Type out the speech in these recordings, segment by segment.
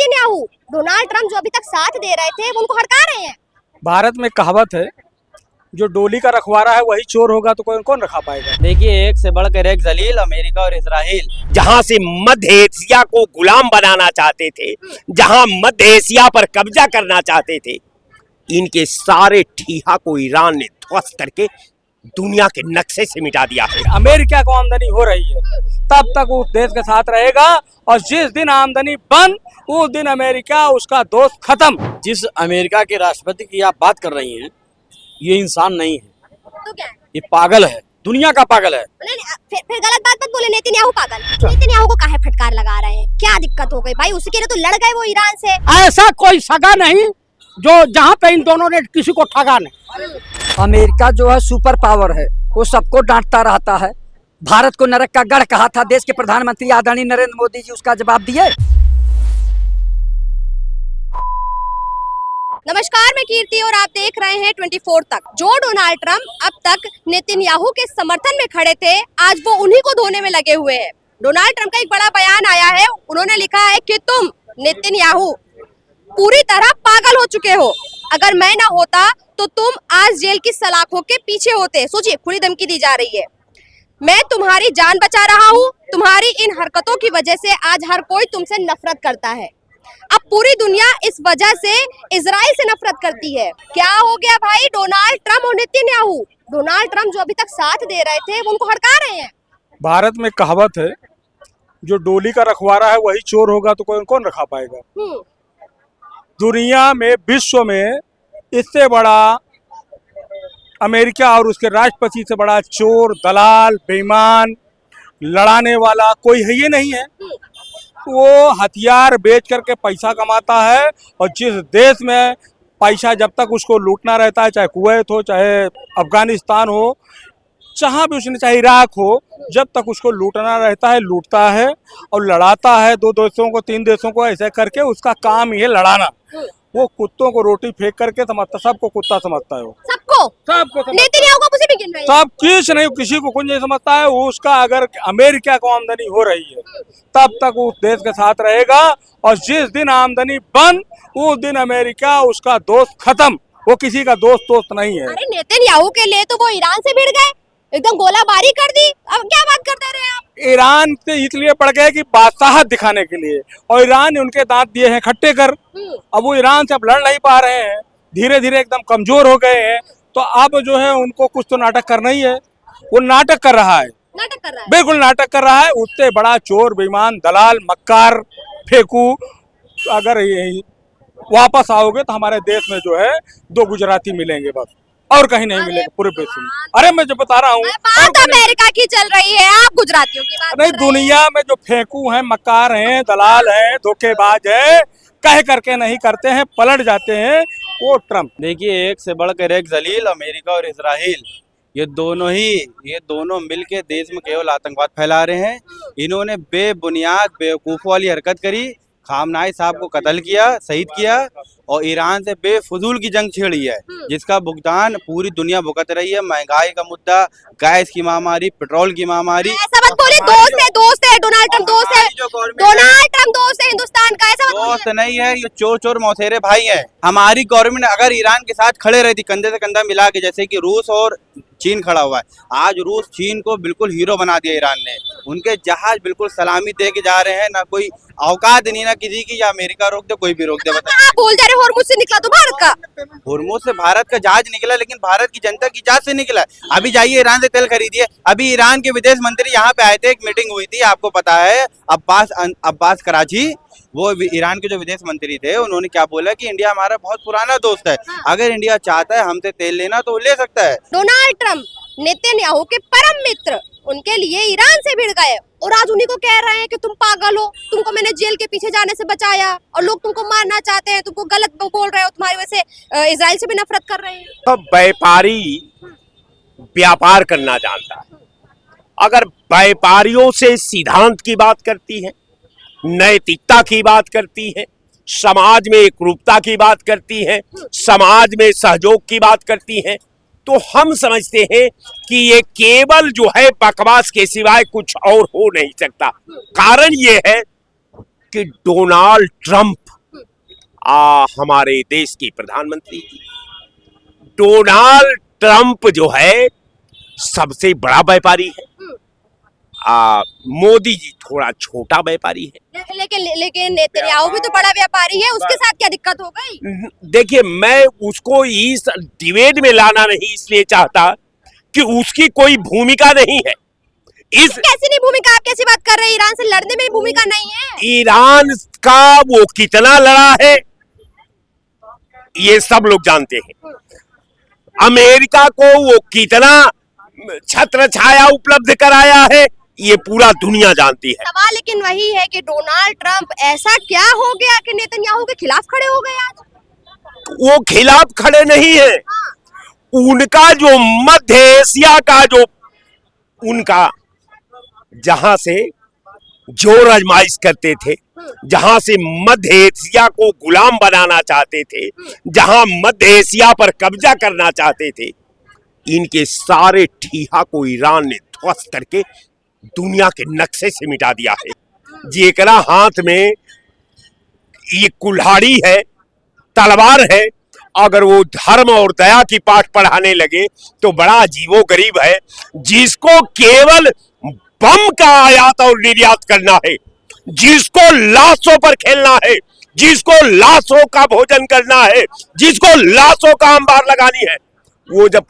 Netanyahu Donald Trump जो अभी तक साथ दे रहे थे वो उनको हड़का रहे हैं। भारत में कहावत है, जो डोली का रखवारा है वही चोर होगा, तो कौन रखा पाएगा। देखिए, एक से बढ़कर एक जलील अमेरिका और इजराइल, जहां से मध्य एशिया को गुलाम बनाना चाहते थे, जहां मध्य एशिया पर कब्जा करना चाहते थे, इनके सारे ठीहा को ईरान ने ध्वस्त करके दुनिया के नक्शे से मिटा दिया है। अमेरिका को आमदनी हो रही है तब तक उस देश के साथ रहेगा, और जिस दिन आमदनी बंद उस दिन अमेरिका उसका दोस्त खत्म। जिस अमेरिका के राष्ट्रपति की आप बात कर रही हैं, ये इंसान नहीं है, तो क्या है? ये पागल है, दुनिया का पागल है। फिर गलत बात मत बोले, नेतन्याहू पागल। नेतन्याहू को काहे फटकार लगा रहे हैं, क्या दिक्कत हो गई भाई? उसके लिए तो लड़ गए वो ईरान से। ऐसा कोई सगा नहीं जो जहाँ पे इन दोनों ने किसी को ठगा नहीं। अमेरिका जो है सुपर पावर है, वो सबको डांटता रहता है। भारत को नरक का गढ़ कहा था देश के प्रधानमंत्री आदरणीय नरेंद्र मोदी जी, उसका जवाब दिए। नमस्कार, मैं कीर्ति और आप देख रहे हैं 24 तक। जो डोनाल्ड ट्रम्प अब तक नेतन्याहू के समर्थन में खड़े थे, आज वो उन्हीं को धोने में लगे हुए हैं। डोनाल्ड ट्रम्प का एक बड़ा बयान आया है, उन्होंने लिखा है कि तुम नेतन्याहू पूरी तरह पागल हो चुके हो। अगर मैं ना होता तो तुम आज जेल की सलाखों के पीछे होते। सोचिए, खुली धमकी दी जा रही है। मैं तुम्हारी जान बचा रहा हूँ। तुम्हारी इन हरकतों की वजह से आज हर कोई तुमसे नफरत करता है। अब पूरी दुनिया इस वजह से इजराइल से नफरत करती है। क्या हो गया भाई डोनाल्ड ट्रम्प और नेतन्याहू? डोनाल्ड ट्रम्प जो अभी तक साथ दे रहे थे वो उनको हड़का रहे हैं। भारत में कहावत है, जो डोली का रखवारा है वही चोर होगा, तो कौन रखा पाएगा। दुनिया में, विश्व में इससे बड़ा अमेरिका और उसके राष्ट्रपति से बड़ा चोर, दलाल, बेईमान, लड़ाने वाला कोई है ये नहीं है। वो हथियार बेच करके पैसा कमाता है, और जिस देश में पैसा जब तक उसको लूटना रहता है, चाहे कुवैत हो, चाहे अफगानिस्तान हो, जहाँ भी उसने, चाहे इराक हो, जब तक उसको लूटना रहता है लूटता है और लड़ाता है। 2 देशों को, 3 देशों को ऐसे करके उसका काम ही है लड़ाना। वो कुत्तों को रोटी फेंक करके समझता, सबको कुत्ता समझता है। वो सबको नेतन्याहू को उसे भी गिन रहे हैं। सब किस नहीं, किसी को कुछ नहीं समझता है। उसका अगर अमेरिका को आमदनी हो रही है तब तक उस देश के साथ रहेगा, और जिस दिन आमदनी बंद उस दिन अमेरिका उसका दोस्त खत्म। वो किसी का दोस्त नहीं है। अरे नेतन्याहू के लिए तो वो ईरान से भिड़ गए, एकदम गोलाबारी कर दी। अब क्या बात करते रहे आप? ईरान से इसलिए पड़ गए कि बादशाहत दिखाने के लिए, और ईरान ने उनके दांत दिए हैं खट्टे कर। अब वो ईरान से अब लड़ नहीं पा रहे हैं, धीरे धीरे एकदम कमजोर हो गए हैं। तो अब जो है उनको कुछ तो नाटक करना ही है। वो नाटक कर रहा है, बिल्कुल नाटक कर रहा है। उससे बड़ा चोर, बेईमान, दलाल, मक्कार, फेंकू। अगर वापस आओगे तो हमारे देश में जो है 2 गुजराती मिलेंगे बस, और कहीं नहीं मिलेगा पूरे देश में। अरे मैं जो बता रहा हूँ, बात अमेरिका की चल रही है, आप गुजरातियों की बात नहीं। दुनिया में जो फेंकू हैं, मक्कार हैं, दलाल हैं, धोखेबाज है, कह करके नहीं करते हैं, पलट जाते हैं, वो ट्रम्प। देखिए, एक से बढ़कर एक जलील अमेरिका और इजराइल, ये दोनों मिलके देश में केवल आतंकवाद फैला रहे हैं। इन्होंने बेबुनियाद, बेवकूफ़ों वाली हरकत करी, खामनाई साहब को कत्ल किया, शहीद किया, और ईरान से बेफजूल की जंग छेड़ी है, जिसका भुगतान पूरी दुनिया भुगत रही है। महंगाई का मुद्दा, गैस की महामारी, पेट्रोल की महामारी। ऐसा मत बोलिए, दोस्त है डोनाल्ड ट्रम्प, दोस्त है डोनाल्ड ट्रम्प, दोस्त है हिंदुस्तान का। ऐसा दोस्त नहीं है, ये चोर मौसेरे भाई हैं। हमारी गवर्नमेंट अगर ईरान के साथ खड़े रहती, कंधे से कंधा मिला के, जैसे कि रूस और चीन खड़ा हुआ है, आज रूस चीन को बिल्कुल हीरो बना दिया ईरान ने। उनके जहाज बिल्कुल सलामी दे के जा रहे हैं, ना कोई औकात नहीं ना किसी की, या अमेरिका रोक दे, कोई भी रोक दे। आप बोल जा रहे हो होर्मुज से निकला तो भारत का? होर्मुज से भारत का जहाज निकला, लेकिन भारत की जनता की जहाज से निकला। अभी जाइए ईरान से तेल खरीदिए। अभी ईरान के विदेश मंत्री यहाँ पे आए थे, एक मीटिंग हुई थी, आपको पता है, अब्बास कराची, वो ईरान के जो विदेश मंत्री थे, उन्होंने क्या बोला कि इंडिया हमारा बहुत पुराना दोस्त है, अगर इंडिया चाहता है हमसे तेल लेना तो ले सकता है। डोनाल्ड ट्रम्प नेतन्याहू के परम मित्र, उनके लिए ईरान से भिड़ गए, और आज उन्हीं को कह रहे हैं कि तुम पागल हो, तुमको मैंने जेल के पीछे जाने से बचाया, और लोग तुमको मारना चाहते हैं, तुमको गलत बोल रहे हो, तुम्हारी वजह से इजराइल से भी नफरत कर रहे हैं। तो व्यापारी व्यापार करना जानता है। अगर व्यापारियों से सिद्धांत की बात करती है, नैतिकता की बात करती है, समाज में एकरूपता की बात करती है, समाज में सहयोग की बात करती है, तो हम समझते हैं कि ये केवल जो है बकवास के सिवाय कुछ और हो नहीं सकता। कारण ये है कि डोनाल्ड ट्रम्प हमारे देश के प्रधानमंत्री जी डोनाल्ड ट्रंप जो है सबसे बड़ा व्यापारी है। मोदी जी थोड़ा छोटा व्यापारी है। लेकिन नेतन्याहू भी तो बड़ा व्यापारी है, उसके साथ क्या दिक्कत हो गई? देखिए, मैं उसको इस डिबेट में लाना नहीं इसलिए चाहता कि उसकी कोई भूमिका नहीं है। इस कैसी नहीं भूमिका? आप कैसी बात कर रहे हैं? ईरान से लड़ने में भूमिका नहीं है? ईरान का वो कितना लड़ा है ये सब लोग जानते हैं। अमेरिका को वो कितना छत्र छाया उपलब्ध कराया है ये पूरा दुनिया जानती है। सवाल लेकिन वही है कि डोनाल्ड ट्रंप ऐसा क्या हो गया कि नेतन्याहू के खिलाफ खड़े हो गए आज? वो खिलाफ खड़े नहीं है। उनका जो मध्य एशिया का जो उनका जहां से जोर आजमाइश करते थे, जहां से मध्य एशिया को गुलाम बनाना चाहते थे, जहां मध्य एशिया पर कब्जा करना चाहते थे, इनके सारे ठीहा को ईरान ने ध्वस्त करके दुनिया के नक्शे से मिटा दिया है। जेकरा हाथ में ये कुल्हाड़ी है, तलवार है, अगर वो धर्म और दया की पाठ पढ़ाने लगे तो बड़ा अजीबो गरीब है। जिसको केवल बम का आयात और निर्यात करना है, जिसको लाशों पर खेलना है, जिसको लाशों का भोजन करना है, जिसको लाशों का अंबार लगानी है, वो जब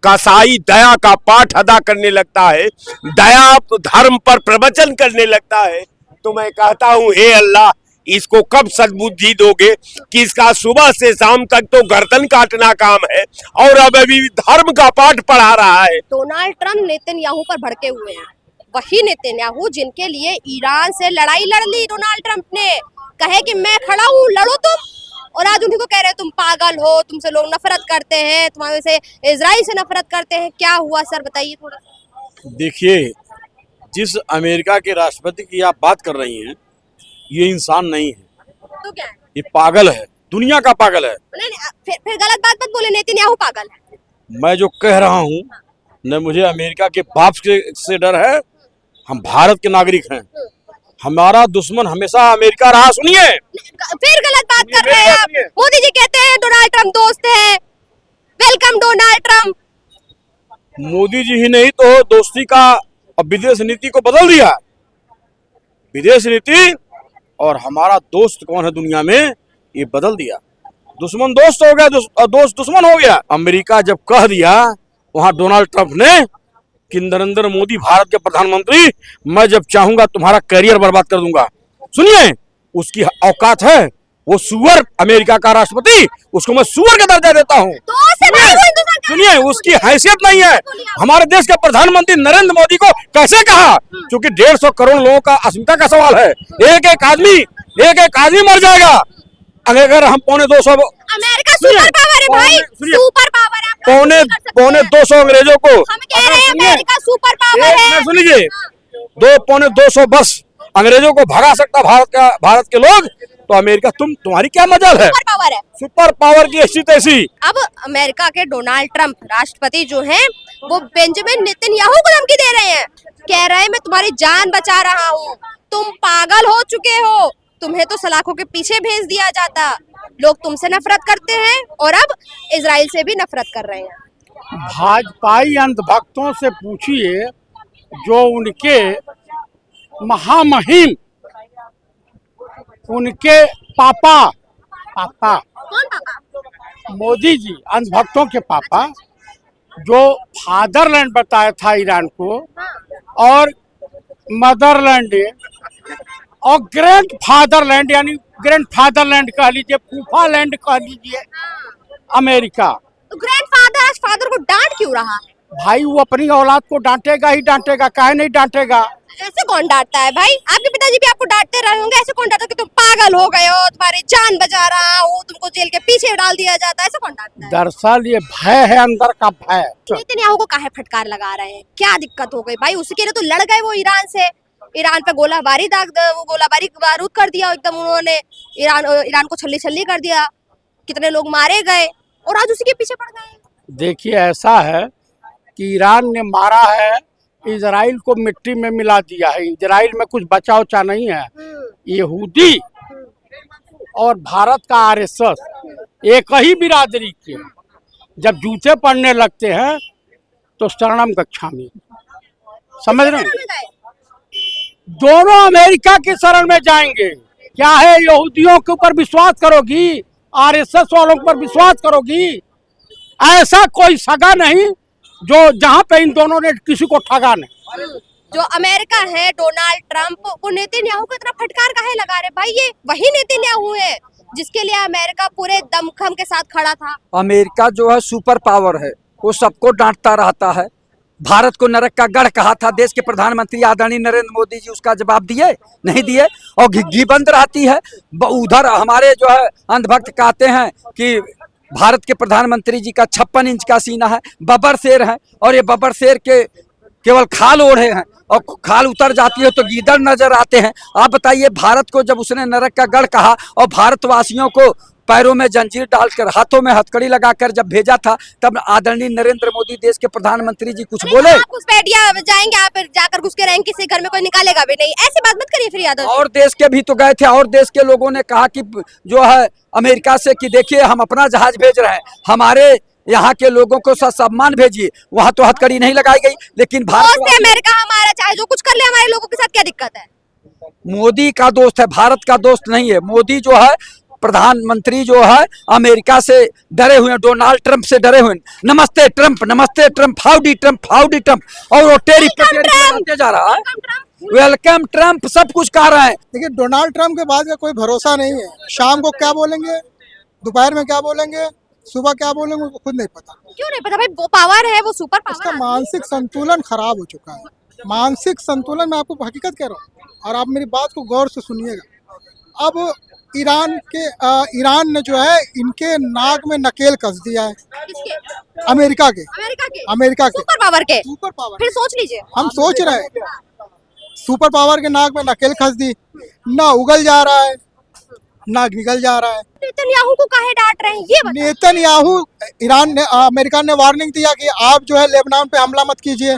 कसाई दया का पाठ अदा करने लगता है, दया धर्म पर प्रवचन करने लगता है, तो मैं कहता हूं हे अल्लाह, इसको कब सद्बुद्धि दोगे कि इसका सुबह से शाम तक तो गर्दन काटना काम है और अब अभी धर्म का पाठ पढ़ा रहा है। डोनाल्ड ट्रंप नेतन्याहू पर भड़के हुए हैं। वही नेतन्याहू जिनके लिए ईरान से लड़ाई लड़ ली डोनाल्ड ट्रंप ने, कहे कि मैं खड़ा हूँ, लड़ो तुम, और आज उन्हीं को कह रहे हैं तुम पागल हो, तुमसे लोग नफरत करते हैं, तुम्हारे से इजराइल से नफरत करते हैं। क्या हुआ सर, बताइए थोड़ा। देखिए, जिस अमेरिका के राष्ट्रपति की आप बात कर रही हैं ये इंसान नहीं है, तो क्या है? ये पागल है, दुनिया का पागल है। नहीं, फिर गलत बात मत बोले, नेतन्याहू पागल है। मैं जो कह रहा हूँ न मुझे अमेरिका के बाप से डर है, हम भारत के नागरिक हैं, हमारा दुश्मन हमेशा अमेरिका रहा। सुनिए, फिर गलत बात कर रहे हैं आप। मोदी जी कहते हैं डोनाल्ड ट्रंप दोस्त है, welcome Donald Trump. Modi ji ही नहीं तो दोस्ती का अब विदेश नीति को बदल दिया। विदेश नीति और हमारा दोस्त कौन है दुनिया में ये बदल दिया। दुश्मन दोस्त हो गया, दोस्त दुश्मन हो गया। अमेरिका जब कह दिया वहां डोनाल्ड ट्रंप ने कि नरेंद्र मोदी भारत के प्रधानमंत्री, मैं जब चाहूंगा तुम्हारा करियर बर्बाद कर दूंगा। सुनिए, उसकी औकात है, वो सुअर अमेरिका का राष्ट्रपति, उसको मैं सुअर का दर्जा देता हूँ। सुनिए, उसकी हैसियत नहीं है। हमारे देश के प्रधानमंत्री नरेंद्र मोदी को कैसे कहा, क्योंकि 150 करोड़ लोगों का अस्मिता का सवाल है। एक एक आदमी मर जाएगा अगर हम पौने 200 अमेरिका सुपर पावर है भाई, सुपर पावर है। पौने 200 अंग्रेजों को हम कह रहे हैं अमेरिका सुपर पावर है। सुनिए, पौने 200 बस अंग्रेजों को भगा सकता भारत के लोग, तो अमेरिका तुम्हारी क्या मजाल है? सुपर पावर है, सुपर पावर की ऐसी तैसी। अब अमेरिका के डोनाल्ड ट्रंप राष्ट्रपति जो हैं वो बेंजामिन नेतन्याहू को धमकी दे रहे हैं, कह रहे हैं मैं तुम्हारी जान बचा रहा हूँ, तुम पागल हो चुके हो, तुम्हें तो सलाखों के पीछे भेज दिया जाता, लोग तुमसे नफरत करते हैं और अब इजराइल से भी नफरत कर रहे हैं। भाजपाई अंधभक्तों से पूछिए जो उनके महामहिम, उनके पापा कौन पापा? मोदी जी, अंधभक्तों के पापा, जो फादरलैंड बताया था ईरान को, और मदरलैंड और ग्रैंड फादरलैंड, यानी ग्रैंड फादरलैंड कह लीजिए, फूफा लैंड कह लीजिए अमेरिका। तो ग्रैंडफादर आज फादर को डांट क्यों रहा है? भाई वो अपनी औलाद को डांटेगा ही डांटेगा, काहे नहीं डांटेगा? ऐसे कौन डांटता है भाई? आपके पिताजी भी आपको डांटते रहे होंगे, ऐसे कौन डांटता कि तुम पागल हो गए हो, तुम्हारी जान बचा रहा हूँ, तुमको जेल के पीछे डाल दिया जाता है, ऐसे कौन डांटता है? दरअसल ये भय है, अंदर का भय। नेतन्याहू को काहे फटकार लगा रहे हैं? क्या दिक्कत हो गई भाई? उसके लिए तो लड़ गए वो ईरान से, ईरान पे गोलाबारी बारूद कर दिया एकदम उन्होंने, ईरान को छल्ली छल्ली कर दिया, कितने लोग मारे गए और आज उसी के पीछे पड़ गए। देखिए, ऐसा है कि ईरान ने मारा है, इजराइल को मिट्टी में मिला दिया है। इजराइल में कुछ बचा उचा नहीं है। यहूदी और भारत का आरएसएस एक ही बिरादरी के हैं। जब जूते पड़ने लगते हैं तो शरणम गच्छामि, समझ रहे हैं? दोनों अमेरिका की शरण में जाएंगे। क्या है, यहूदियों के ऊपर विश्वास करोगी, आरएसएस वालों पर विश्वास करोगी? ऐसा कोई सगा नहीं जो जहां पे इन दोनों ने किसी को ठगा नहीं। जो अमेरिका है, डोनाल्ड ट्रंप, वो नेतन्याहू की तरफ फटकार काहे लगा रहे भाई? ये वही नेतन्याहू है जिसके लिए अमेरिका पूरे दमखम के साथ खड़ा था। अमेरिका जो है सुपर पावर है, वो सबको डांटता रहता है। भारत को नरक का गढ़ कहा था देश के प्रधानमंत्री आदरणीय नरेंद्र मोदी जी, उसका जवाब दिए नहीं दिए, और घिघी बंद रहती है। उधर हमारे जो है अंधभक्त कहते हैं कि भारत के प्रधानमंत्री जी का 56 इंच का सीना है, बब्बर शेर है, और ये बब्बर शेर के केवल खाल ओढ़े हैं, और खाल उतर जाती है तो गीदड़ नजर आते हैं। आप बताइए, भारत को जब उसने नरक का गढ़ कहा और भारतवासियों को पैरों में जंजीर डालकर हाथों में हथकड़ी लगाकर जब भेजा था, तब आदरणीय नरेंद्र मोदी देश के प्रधानमंत्री जी कुछ बोले? आप उस पे इंडिया जाएंगे, आप जाकर घुस के रहेंगे, किसी घर में कोई निकालेगा भी नहीं, ऐसी बात मत करिए फिर यादव। और देश के भी तो गए थे, और देश के लोगों ने कहा कि जो है अमेरिका से कि देखिए हम अपना जहाज भेज रहे हैं, हमारे यहाँ के लोगों को सम्मान भेजिए। वहाँ तो हथकड़ी नहीं लगाई गई, लेकिन भारत अमेरिका हमारा चाहे जो कुछ कर ले, हमारे लोगों के साथ क्या दिक्कत है? मोदी का दोस्त है, भारत का दोस्त नहीं है। मोदी जो है प्रधानमंत्री जो है अमेरिका से डरे हुए हैं, डोनाल्ड ट्रंप से डरे हुए हैं। नमस्ते ट्रंप, नमस्ते Trump, howdy Trump, howdy Trump, और वो टेरी पे जा रहा है, वेलकम ट्रंप, सब कुछ कह रहे हैं। देखिए, डोनाल्ड ट्रंप के बाद का कोई भरोसा नहीं है। शाम को क्या बोलेंगे, दोपहर में क्या बोलेंगे, सुबह क्या बोलेंगे, उनको खुद नहीं पता। क्यों नहीं पता भाई? वो पावर है, वो सुपर उसका पावर। मानसिक संतुलन खराब हो चुका है। मानसिक संतुलन, मैं आपको हकीकत कह रहा हूँ, और आप मेरी बात को गौर से सुनिएगा। अब ईरान ने जो है इनके नाक में नकेल कस दिया है। किसके? अमेरिका के अमेरिका के सुपर पावर के। Super power. फिर सोच लीजिए, हम सोच रहे हैं, सुपर पावर के नाक में नकेल कस दी, ना उगल जा रहा है ना निकल जा रहा है। नेतन्याहू को काहे डांट रहे हैं ये बताओ। नेतन्याहू, अमेरिका ने वार्निंग दिया कि आप जो है लेबनान पे हमला मत कीजिए।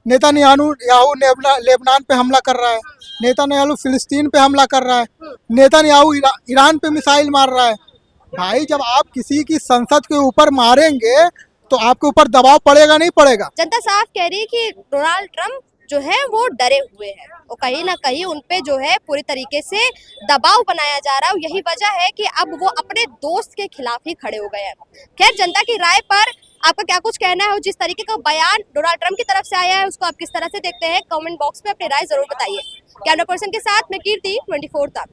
नेतन्याहू लेबनान पे हमला कर रहा है, नेतन्याहू फिलिस्तीन पे हमला कर रहा है, नेतन्याहू ईरान पे मिसाइल मार रहा है। भाई, जब आप किसी की संसद के ऊपर मारेंगे तो आपके ऊपर दबाव पड़ेगा नहीं पड़ेगा? जनता साफ कह रही है कि डोनाल्ड ट्रंप जो है वो डरे हुए हैं, और कहीं ना कहीं उनपे जो है पूरी तरीके से दबाव बनाया जा रहा है। यही वजह है कि अब वो अपने दोस्त के खिलाफ ही खड़े हो गए हैं। खैर, जनता की राय पर आपका क्या कुछ कहना है, और जिस तरीके का बयान डोनाल्ड ट्रंप की तरफ से आया है उसको आप किस तरह से देखते हैं? कमेंट बॉक्स में अपनी राय जरूर बताइए। कैमरा पर्सन के साथ मैं कीर्ति, 24 तक।